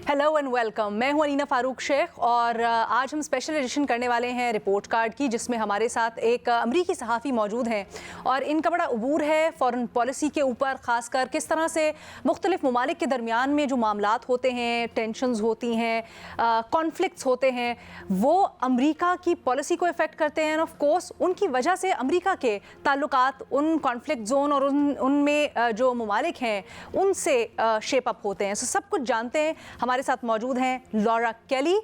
Hello and welcome. मैं हूं अनीना फारूक शेख और आज हम स्पेशल एडिशन करने वाले हैं रिपोर्ट कार्ड की, जिसमें हमारे साथ एक अमरीकी सहाफ़ी मौजूद हैं और इनका बड़ा अबूर है फ़ॉरेन पॉलिसी के ऊपर, ख़ासकर किस तरह से मुख्तलिफ ममालिक के दरमियान में जो मामलात होते हैं, टेंशन्स होती हैं, कॉन्फ्लिक्ट्स होते हैं, वो अमरीका की पॉलिसी को इफ़ेक्ट करते हैं। ऑफ कोर्स उनकी वजह से अमरीका के ताल्लुकात उन कॉन्फ्लिक्ट जोन और उनमें जो ममालिक हैं उनसे शेप अप होते हैं। सो सब कुछ जानते हैं। हमारे साथ मौजूद हैं लॉरा केली।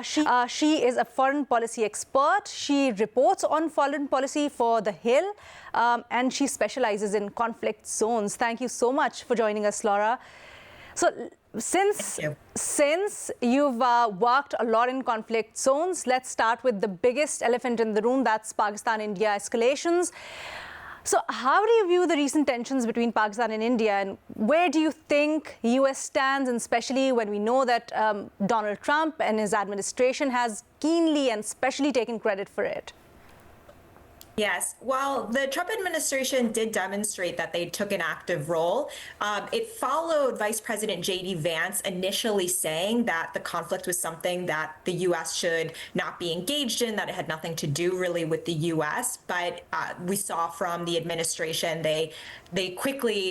She is a foreign policy expert. She reports on foreign policy for the hill and she specializes in conflict zones. Thank you so much for joining us, Laura. So since you've worked a lot in conflict zones, let's start with the biggest elephant in the room, that's Pakistan-India escalations. So how do you view the recent tensions between Pakistan and India, and where do you think US stands, and especially when we know that Donald Trump and his administration has keenly and specially taken credit for it? Yes, well, the Trump administration did demonstrate that they took an active role. It followed Vice President J.D. Vance initially saying that the conflict was something that the U.S. should not be engaged in, that it had nothing to do really with the U.S. But we saw from the administration they quickly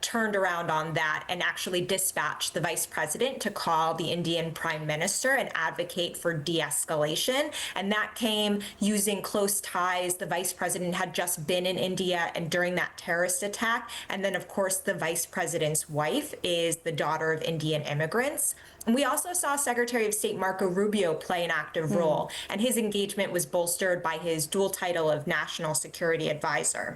turned around on that and actually dispatched the Vice President to call the Indian Prime Minister and advocate for de-escalation. And that came using close ties. The Vice President had just been in India and during that terrorist attack. And then, of course, the Vice President's wife is the daughter of Indian immigrants. And we also saw Secretary of State Marco Rubio play an active role, and his engagement was bolstered by his dual title of National Security Advisor.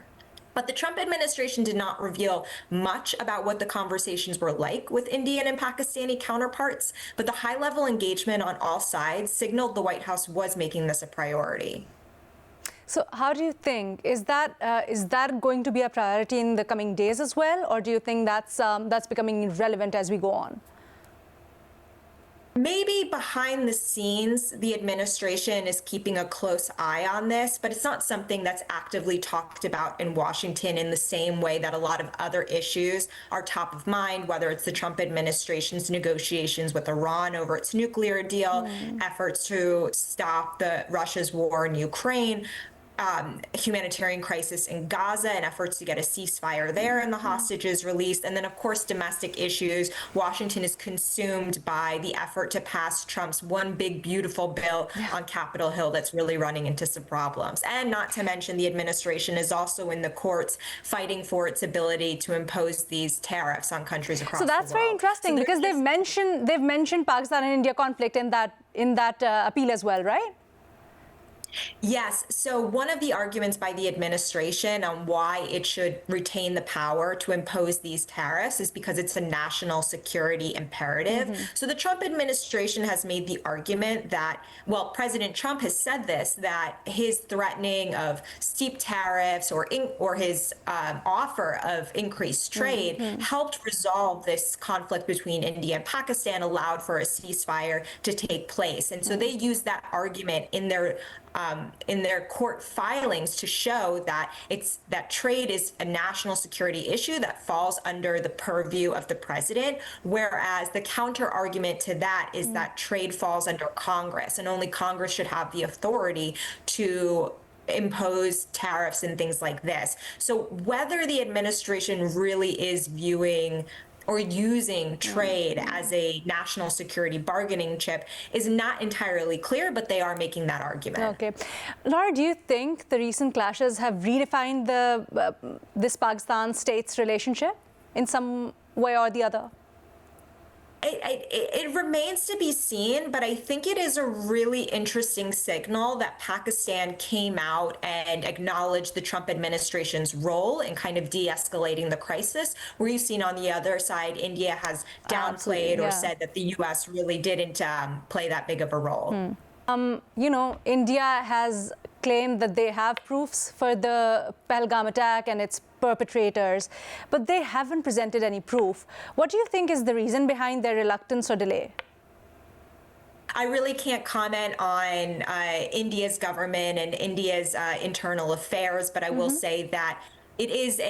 But the Trump administration did not reveal much about what the conversations were like with Indian and Pakistani counterparts, but the high-level engagement on all sides signaled the White House was making this a priority. So how do you think, is that going to be a priority in the coming days as well, or do you think that's becoming irrelevant as we go on? Maybe behind the scenes, the administration is keeping a close eye on this, but it's not something that's actively talked about in Washington in the same way that a lot of other issues are top of mind, whether it's the Trump administration's negotiations with Iran over its nuclear deal, efforts to stop Russia's war in Ukraine, humanitarian crisis in Gaza and efforts to get a ceasefire there and the hostages released. And then, of course, domestic issues. Washington is consumed by the effort to pass Trump's one big, beautiful bill on Capitol Hill that's really running into some problems. And not to mention, the administration is also in the courts fighting for its ability to impose these tariffs on countries across the world. So that's very interesting, because they've mentioned Pakistan and India conflict in that appeal as well, right? Yes. So one of the arguments by the administration on why it should retain the power to impose these tariffs is because it's a national security imperative. So the Trump administration has made the argument that, well, President Trump has said this, that his threatening of steep tariffs or his offer of increased trade helped resolve this conflict between India and Pakistan, allowed for a ceasefire to take place. And so they use that argument in their court filings to show that trade is a national security issue that falls under the purview of the president, whereas the counter argument to that is that trade falls under Congress, and only Congress should have the authority to impose tariffs and things like this. So whether the administration really is viewing or using trade as a national security bargaining chip is not entirely clear, but they are making that argument. Okay. Laura, do you think the recent clashes have redefined this Pakistan-states relationship in some way or the other? It remains to be seen, but I think it is a really interesting signal that Pakistan came out and acknowledged the Trump administration's role in kind of de-escalating the crisis, where you've seen on the other side, India has downplayed or said that the U.S. really didn't play that big of a role. You know, India has claimed that they have proofs for the Pahalgam attack and its perpetrators, but they haven't presented any proof. What do you think is the reason behind their reluctance or delay? I really can't comment on India's government and India's internal affairs, but I will say that it is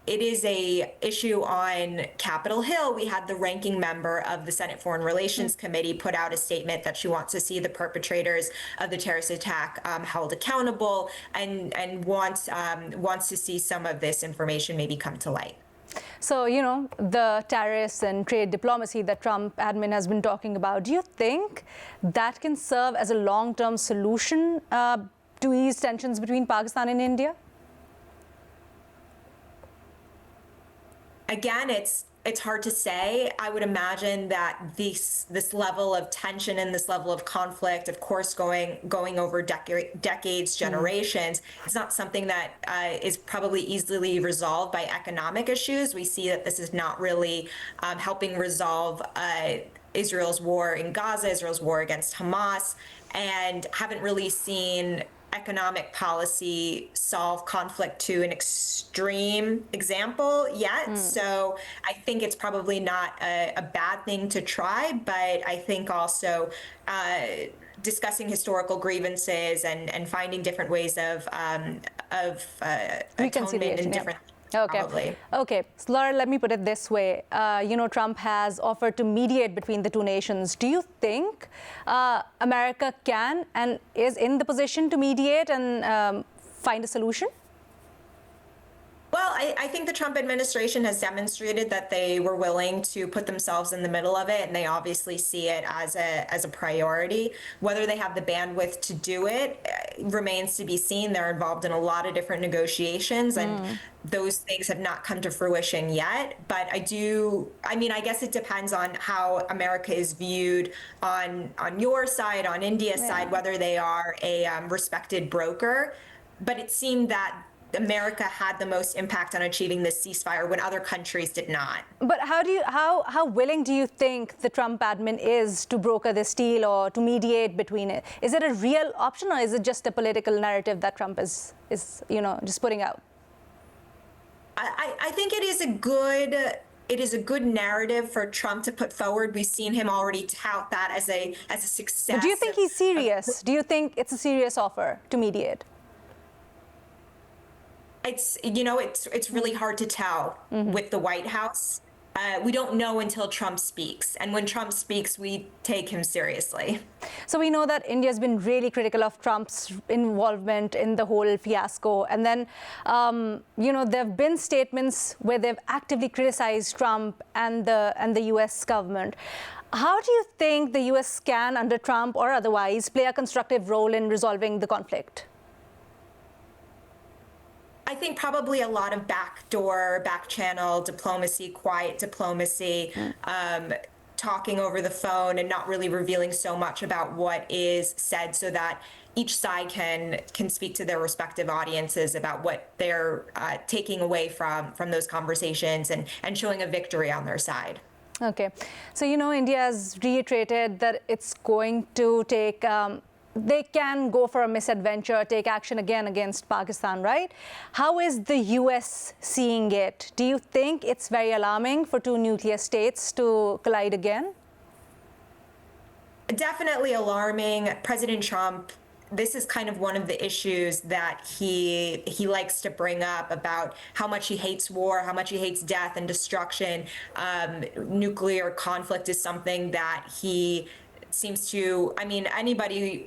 it is a issue on Capitol Hill. We had the ranking member of the Senate Foreign Relations Committee put out a statement that she wants to see the perpetrators of the terrorist attack held accountable, and wants to see some of this information maybe come to light. So, you know, the tariffs and trade diplomacy that Trump admin has been talking about, do you think that can serve as a long-term solution to ease tensions between Pakistan and India? Again, it's hard to say. I would imagine that this level of tension and this level of conflict, of course, going over decades, generations, it's not something that is probably easily resolved by economic issues. We see that this is not really helping resolve Israel's war in Gaza, Israel's war against Hamas, and haven't really seen economic policy solve conflict to an extreme example yet. So I think it's probably not a bad thing to try, but I think also discussing historical grievances and finding different ways of atonement in different. Okay. Probably. Okay. So Laura, let me put it this way. You know, Trump has offered to mediate between the two nations. Do you think America can and is in the position to mediate and find a solution? Well, I think the Trump administration has demonstrated that they were willing to put themselves in the middle of it, and they obviously see it as a priority. Whether they have the bandwidth to do it remains to be seen. They're involved in a lot of different negotiations, and those things have not come to fruition yet. But I guess it depends on how America is viewed on your side, on India's side, whether they are a respected broker. But it seemed that America had the most impact on achieving this ceasefire when other countries did not. But how willing do you think the Trump admin is to broker this deal or to mediate between it? Is it a real option, or is it just a political narrative that Trump is just putting out? I think it is a good narrative for Trump to put forward. We've seen him already tout that as a success. But do you think he's serious? Do you think it's a serious offer to mediate? It's really hard to tell with the White House. We don't know until Trump speaks. And when Trump speaks, we take him seriously. So we know that India has been really critical of Trump's involvement in the whole fiasco. And then, there have been statements where they've actively criticized Trump and the U.S. government. How do you think the U.S. can, under Trump or otherwise, play a constructive role in resolving the conflict? I think probably a lot of back channel diplomacy, quiet diplomacy, talking over the phone and not really revealing so much about what is said, so that each side can speak to their respective audiences about what they're taking away from those conversations and showing a victory on their side. Okay. So, India has reiterated that it's going to take they can go for a misadventure, take action again against Pakistan, right? How is the U.S. seeing it? Do you think it's very alarming for two nuclear states to collide again? Definitely alarming. President Trump, this is kind of one of the issues that he likes to bring up about how much he hates war, how much he hates death and destruction. Nuclear conflict is something that he seems to, everybody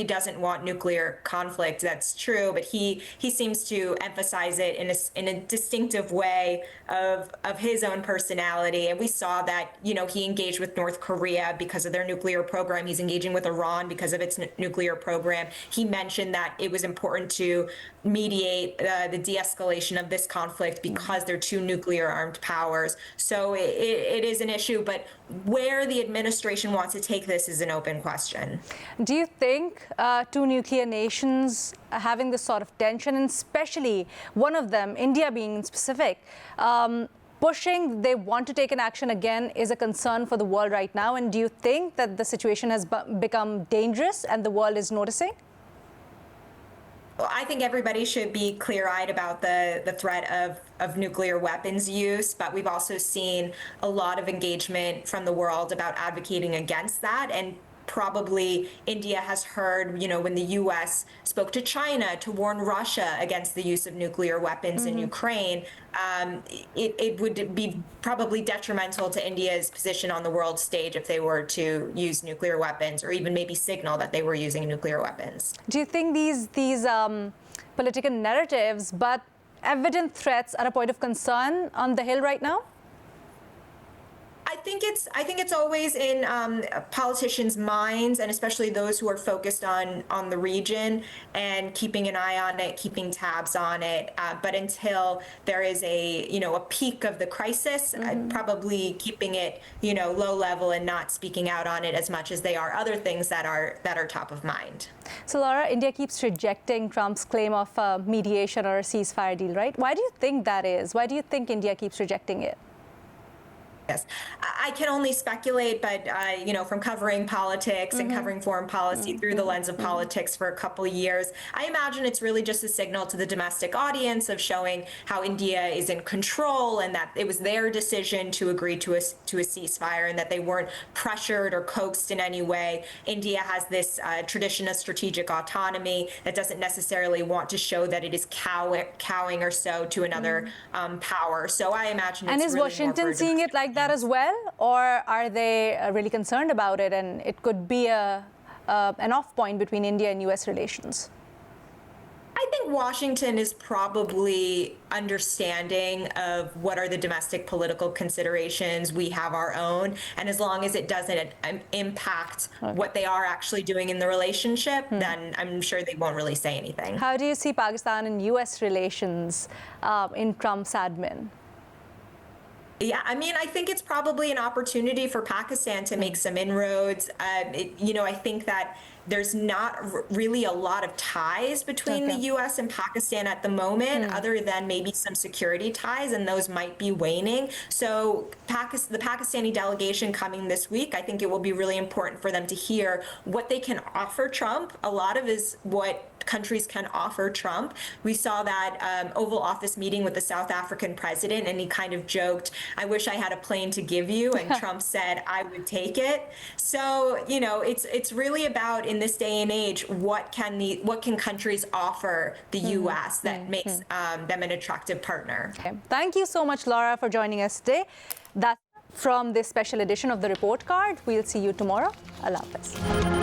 doesn't want nuclear conflict, that's true, but he seems to emphasize it in a distinctive way of his own personality. And we saw that, he engaged with North Korea because of their nuclear program. He's engaging with Iran because of its nuclear program. He mentioned that it was important to mediate the de-escalation of this conflict because they're two nuclear armed powers. So it is an issue, but where the administration wants to take this is an open question. Do you think two nuclear nations having this sort of tension, and especially one of them, India being specific, pushing they want to take an action again is a concern for the world right now? And do you think that the situation has become dangerous and the world is noticing? Well, I think everybody should be clear-eyed about the threat of nuclear weapons use, but we've also seen a lot of engagement from the world about advocating against that. And probably India has heard, when the U.S. spoke to China to warn Russia against the use of nuclear weapons in Ukraine, it would be probably detrimental to India's position on the world stage if they were to use nuclear weapons or even maybe signal that they were using nuclear weapons. Do you think these political narratives but evident threats are a point of concern on the Hill right now? I think it's always in politicians' minds, and especially those who are focused on the region and keeping an eye on it, keeping tabs on it. But until there is a peak of the crisis, probably keeping it low level and not speaking out on it as much as they are other things that are top of mind. So Laura, India keeps rejecting Trump's claim of mediation or a ceasefire deal, right? Why do you think that is? Why do you think India keeps rejecting it? Yes, I can only speculate, but from covering politics and covering foreign policy through the lens of politics for a couple of years, I imagine it's really just a signal to the domestic audience of showing how India is in control and that it was their decision to agree to a ceasefire and that they weren't pressured or coaxed in any way. India has this tradition of strategic autonomy that doesn't necessarily want to show that it is cowing or so to another power. So I imagine it's and is really Washington seeing it like that as well, or are they really concerned about it and it could be an off point between India and US relations? I think Washington is probably understanding of what are the domestic political considerations. We have our own, and as long as it doesn't impact what they are actually doing in the relationship, then I'm sure they won't really say anything. How do you see Pakistan and US relations in Trump's admin? Yeah, I mean, I think it's probably an opportunity for Pakistan to make some inroads. I think that there's not really a lot of ties between the U.S. and Pakistan at the moment, other than maybe some security ties, and those might be waning. So the Pakistani delegation coming this week, I think it will be really important for them to hear what they can offer Trump. A lot of is what countries can offer Trump. We saw that Oval Office meeting with the South African president, and he kind of joked, "I wish I had a plane to give you," and Trump said, "I would take it." So it's really about, in this day and age, what can countries offer the U.S. that makes them an attractive partner. Okay. Thank you so much, Laura, for joining us today. That's from this special edition of the Report Card. We'll see you tomorrow. Allah Hafiz.